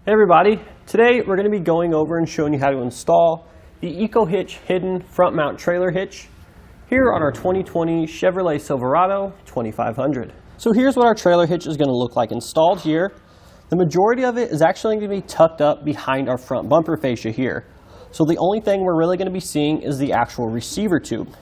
Hey everybody, today we're going to be going over and showing you how to install the EcoHitch Hidden front mount trailer hitch here on our 2020 Chevrolet Silverado 2500. So here's what our trailer hitch is going to look like installed here. The majority of it is actually going to be tucked up behind our front bumper fascia here. So the only thing we're really going to be seeing is the actual receiver tube.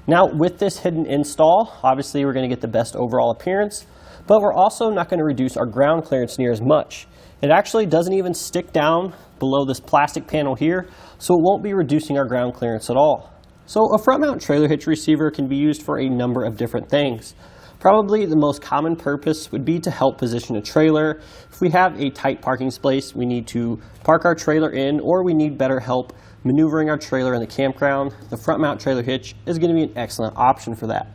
Now with this hidden install, obviously we're going to get the best overall appearance, but we're also not going to reduce our ground clearance near as much. It actually doesn't even stick down below this plastic panel here, so it won't be reducing our ground clearance at all. So a front mount trailer hitch receiver can be used for a number of different things. Probably the most common purpose would be to help position a trailer. If we have a tight parking space, we need to park our trailer in, or we need better help maneuvering our trailer in the campground, the front mount trailer hitch is going to be an excellent option for that.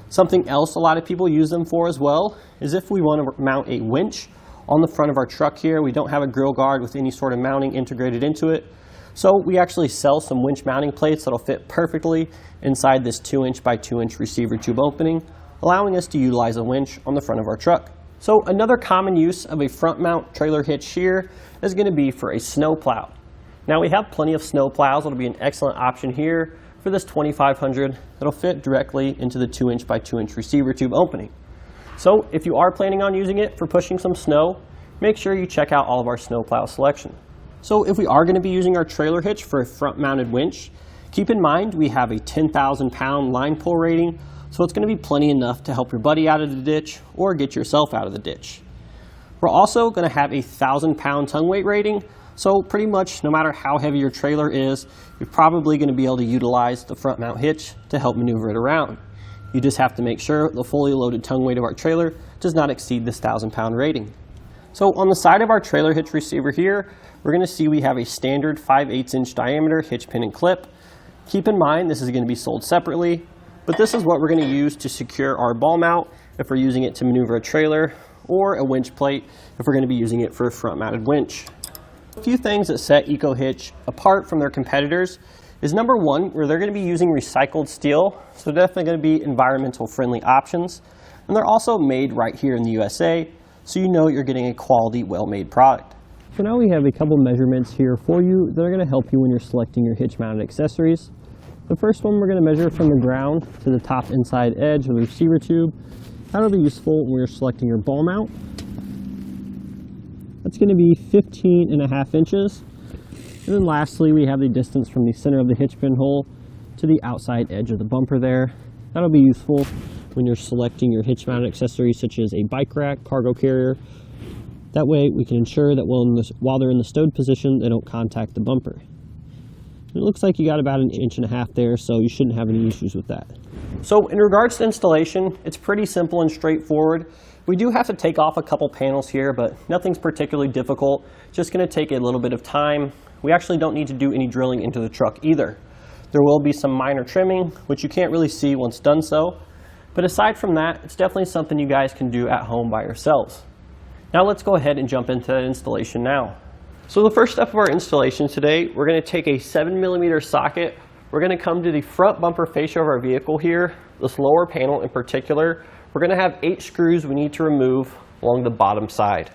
Something else a lot of people use them for as well is if we want to mount a winch on the front of our truck here. We don't have a grill guard with any sort of mounting integrated into it. So we actually sell some winch mounting plates that'll fit perfectly inside this 2" by 2" receiver tube opening, allowing us to utilize a winch on the front of our truck. So another common use of a front mount trailer hitch here is going to be for a snow plow. Now we have plenty of snow plows that'll be an excellent option here for this 2500 that'll fit directly into the 2" by 2" receiver tube opening. So if you are planning on using it for pushing some snow, make sure you check out all of our snowplow selection. So if we are going to be using our trailer hitch for a front mounted winch, keep in mind we have a 10,000 pound line pull rating, so it's going to be plenty enough to help your buddy out of the ditch or get yourself out of the ditch. We're also going to have a 1,000 pound tongue weight rating, so pretty much no matter how heavy your trailer is, you're probably going to be able to utilize the front mount hitch to help maneuver it around. You just have to make sure the fully loaded tongue weight of our trailer does not exceed this 1,000 pound rating. So on the side of our trailer hitch receiver here, we're going to see we have a standard 5/8" diameter hitch pin and clip. Keep in mind this is going to be sold separately, but this is what we're going to use to secure our ball mount if we're using it to maneuver a trailer, or a winch plate if we're going to be using it for a front mounted winch. A few things that set EcoHitch apart from their competitors is number one, where they're going to be using recycled steel, so definitely going to be environmental friendly options. And they're also made right here in the USA, so you know you're getting a quality, well-made product. So now we have a couple measurements here for you that are going to help you when you're selecting your hitch mounted accessories. The first one we're going to measure from the ground to the top inside edge of the receiver tube. That'll be useful when you're selecting your ball mount. That's going to be 15.5 inches. And then lastly, we have the distance from the center of the hitch pin hole to the outside edge of the bumper there. That'll be useful when you're selecting your hitch mounted accessories such as a bike rack, cargo carrier. That way we can ensure that while they're in the stowed position, they don't contact the bumper. It looks like you got about 1.5 inches there, so you shouldn't have any issues with that. So in regards to installation, it's pretty simple and straightforward. We do have to take off a couple panels here, but nothing's particularly difficult. Just going to take a little bit of time. We actually don't need to do any drilling into the truck either. There will be some minor trimming, which you can't really see once done so. But aside from that, it's definitely something you guys can do at home by yourselves. Now let's go ahead and jump into the installation now. So the first step of our installation today, we're going to take a 7mm socket. We're going to come to the front bumper fascia of our vehicle here, this lower panel in particular. We're going to have 8 screws we need to remove along the bottom side.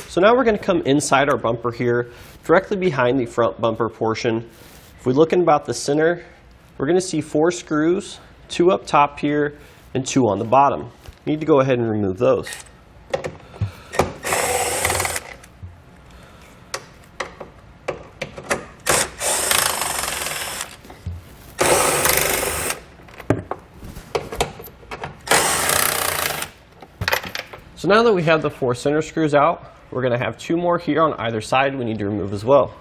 So now we're going to come inside our bumper here, directly behind the front bumper portion. If we look in about the center, we're going to see 4 screws, 2 up top here and 2 on the bottom. We need to go ahead and remove those. So now that we have the 4 center screws out, we're going to have 2 more here on either side we need to remove as well.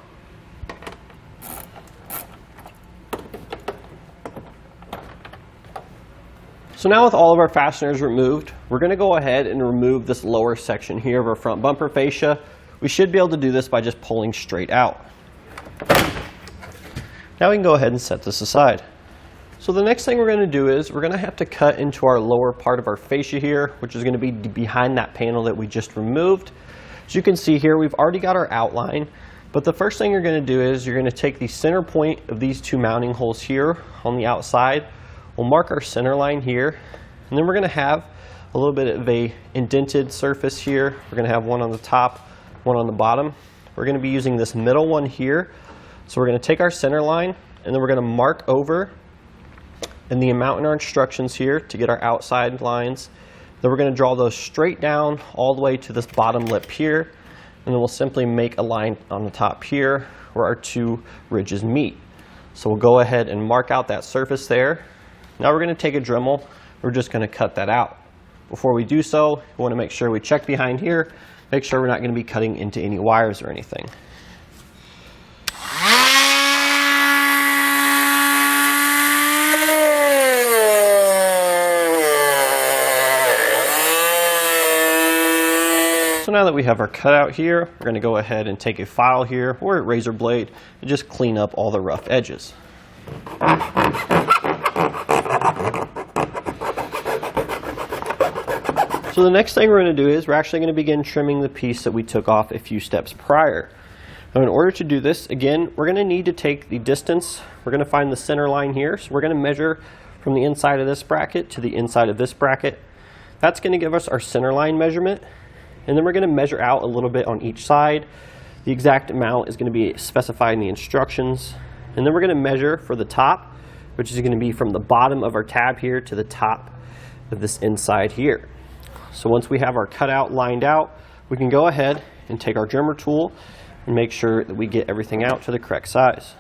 So now with all of our fasteners removed, we're going to go ahead and remove this lower section here of our front bumper fascia. We should be able to do this by just pulling straight out. Now we can go ahead and set this aside. So the next thing we're going to do is we're going to have to cut into our lower part of our fascia here, which is going to be behind that panel that we just removed. As you can see here, we've already got our outline. But the first thing you're going to do is you're going to take the center point of these two mounting holes here on the outside. We'll mark our center line here, and then we're going to have a little bit of a indented surface here. We're going to have one on the top, one on the bottom. We're going to be using this middle one here. So we're going to take our center line, and then we're going to mark over and the amount in our instructions here to get our outside lines. Then we're going to draw those straight down all the way to this bottom lip here, and then we'll simply make a line on the top here where our two ridges meet. So we'll go ahead and mark out that surface there. Now we're going to take a Dremel. We're just going to cut that out. Before we do so, we want to make sure we check behind here, make sure we're not going to be cutting into any wires or anything. So now that we have our cutout here, we're going to go ahead and take a file here or a razor blade and just clean up all the rough edges. So the next thing we're going to do is we're actually going to begin trimming the piece that we took off a few steps prior. Now in order to do this, again, we're going to need to take the distance. We're going to find the center line here. So we're going to measure from the inside of this bracket to the inside of this bracket. That's going to give us our center line measurement. And then we're going to measure out a little bit on each side. The exact amount is going to be specified in the instructions. And then we're going to measure for the top, which is going to be from the bottom of our tab here to the top of this inside here. So once we have our cutout lined out, we can go ahead and take our trimmer tool and make sure that we get everything out to the correct size.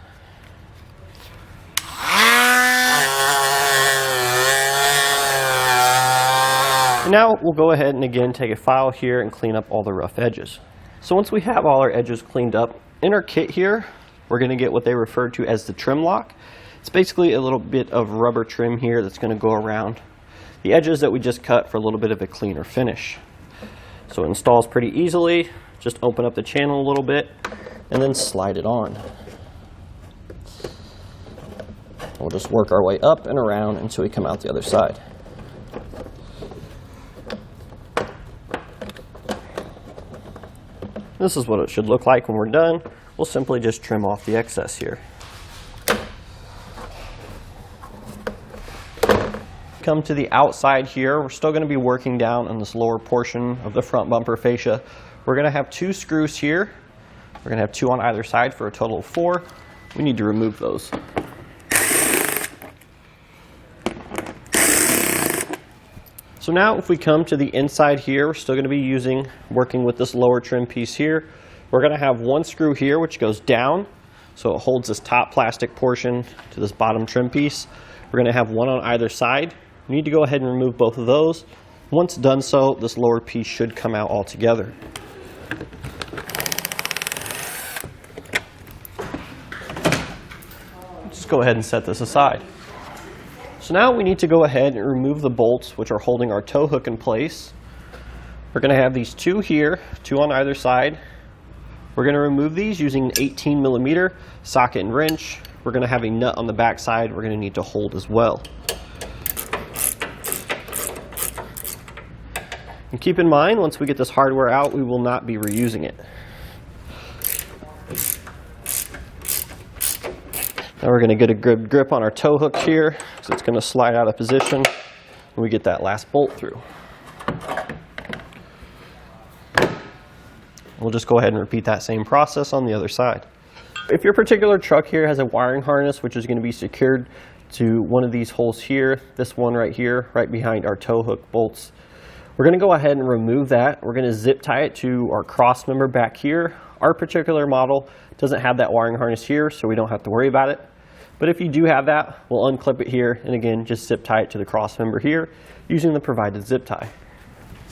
And now we'll go ahead and again take a file here and clean up all the rough edges. So once we have all our edges cleaned up, in our kit here, we're going to get what they refer to as the trim lock. It's basically a little bit of rubber trim here that's going to go around the edges that we just cut for a little bit of a cleaner finish. So it installs pretty easily. Just open up the channel a little bit and then slide it on. We'll just work our way up and around until we come out the other side. This is what it should look like when we're done. We'll simply just trim off the excess here. Come to the outside here, we're still going to be working down on this lower portion of the front bumper fascia. We're going to have 2 screws here. We're going to have 2 on either side for a total of 4. We need to remove those. So now if we come to the inside here, we're still going to be working with this lower trim piece here. We're going to have 1 screw here which goes down, so it holds this top plastic portion to this bottom trim piece. We're going to have 1 on either side. We need to go ahead and remove both of those. Once done so, this lower piece should come out altogether. Just go ahead and set this aside. So now we need to go ahead and remove the bolts which are holding our tow hook in place. We're going to have these 2 here, 2 on either side. We're going to remove these using an 18mm socket and wrench. We're going to have a nut on the back side we're going to need to hold as well. And keep in mind, once we get this hardware out, we will not be reusing it. Now we're going to get a good grip on our tow hook here, so it's going to slide out of position when we get that last bolt through. We'll just go ahead and repeat that same process on the other side. If your particular truck here has a wiring harness which is going to be secured to one of these holes here, this one right here, right behind our tow hook bolts, we're going to go ahead and remove that. We're going to zip tie it to our cross member back here. Our particular model doesn't have that wiring harness here, so we don't have to worry about it. But if you do have that, we'll unclip it here and again just zip tie it to the cross member here using the provided zip tie.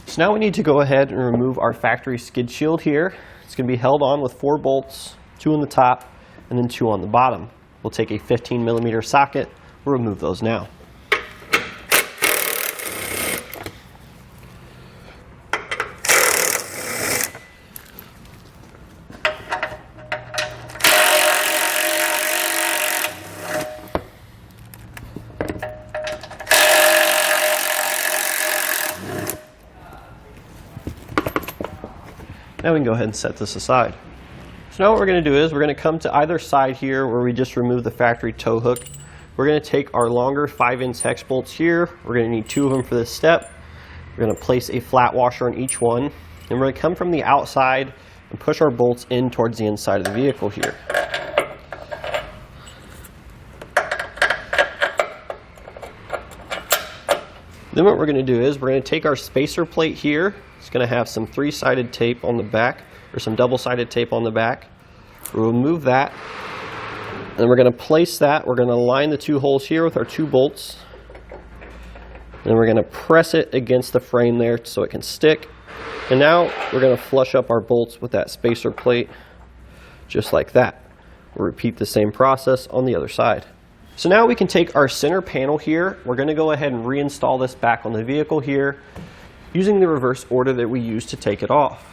So now we need to go ahead and remove our factory skid shield here. It's going to be held on with 4 bolts, 2 on the top and then 2 on the bottom. We'll take a 15mm socket. We'll remove those now. Now we can go ahead and set this aside. So now what we're going to do is we're going to come to either side here where we just removed the factory tow hook. We're going to take our longer 5-inch hex bolts here. We're going to need 2 of them for this step. We're going to place a flat washer on each one. And we're going to come from the outside and push our bolts in towards the inside of the vehicle here. Then what we're going to do is we're going to take our spacer plate here. It's going to have some 3-sided tape on the back, or some double-sided tape on the back. We'll remove that, and we're going to place that. We're going to line the 2 holes here with our 2 bolts. And we're going to press it against the frame there so it can stick. And now we're going to flush up our bolts with that spacer plate, just like that. We'll repeat the same process on the other side. So now we can take our center panel here. We're going to go ahead and reinstall this back on the vehicle here using the reverse order that we used to take it off.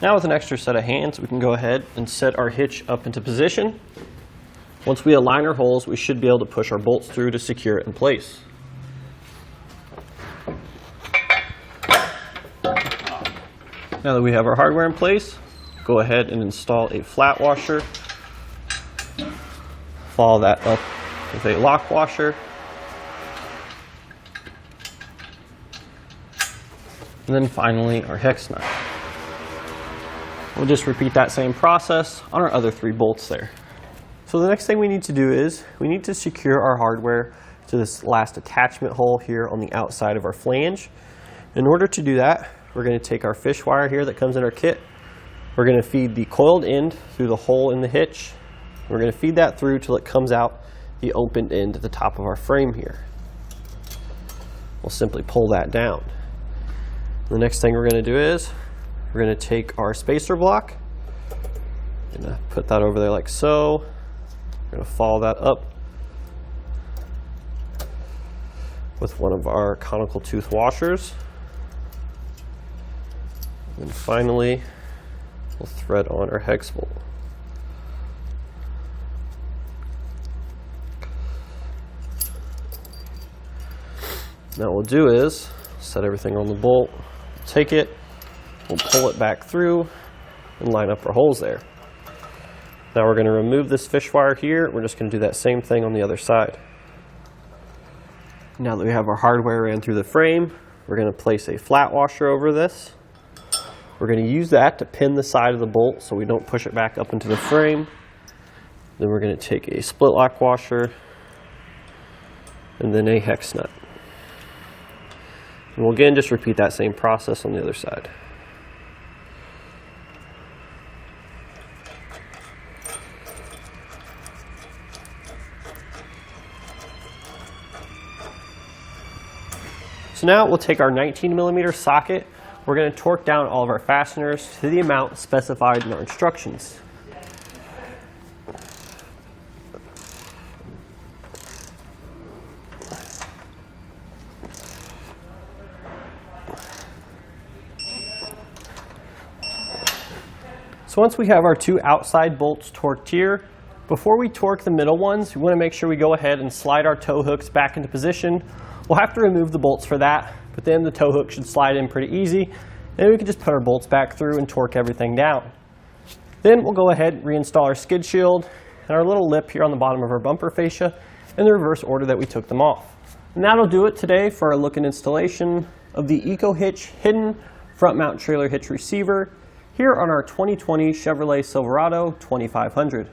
Now with an extra set of hands, we can go ahead and set our hitch up into position. Once we align our holes, we should be able to push our bolts through to secure it in place. Now that we have our hardware in place, go ahead and install a flat washer. Follow that up with a lock washer. And then finally our hex nut. We'll just repeat that same process on our other 3 bolts there. So the next thing we need to do is we need to secure our hardware to this last attachment hole here on the outside of our flange. In order to do that, we're going to take our fish wire here that comes in our kit. We're going to feed the coiled end through the hole in the hitch. We're going to feed that through till it comes out the opened end at the top of our frame here. We'll simply pull that down. The next thing we're going to do is we're going to take our spacer block. I'm going to put that over there like so. We're going to follow that up with one of our conical tooth washers. And finally, we'll thread on our hex bolt. Now what we'll do is set everything on the bolt, take it, we'll pull it back through and line up our holes there. Now we're going to remove this fish wire here. We're just going to do that same thing on the other side. Now that we have our hardware ran through the frame, we're going to place a flat washer over this. We're going to use that to pin the side of the bolt so we don't push it back up into the frame. Then we're going to take a split lock washer and then a hex nut. And we'll again just repeat that same process on the other side. So now we'll take our 19mm socket. We're going to torque down all of our fasteners to the amount specified in our instructions. So once we have our 2 outside bolts torqued here, before we torque the middle ones, we want to make sure we go ahead and slide our tow hooks back into position. We'll have to remove the bolts for that, but then the tow hook should slide in pretty easy. Then we can just put our bolts back through and torque everything down. Then we'll go ahead and reinstall our skid shield and our little lip here on the bottom of our bumper fascia in the reverse order that we took them off. And that'll do it today for our look and installation of the EcoHitch Hidden front mount trailer hitch receiver here on our 2020 Chevrolet Silverado 2500.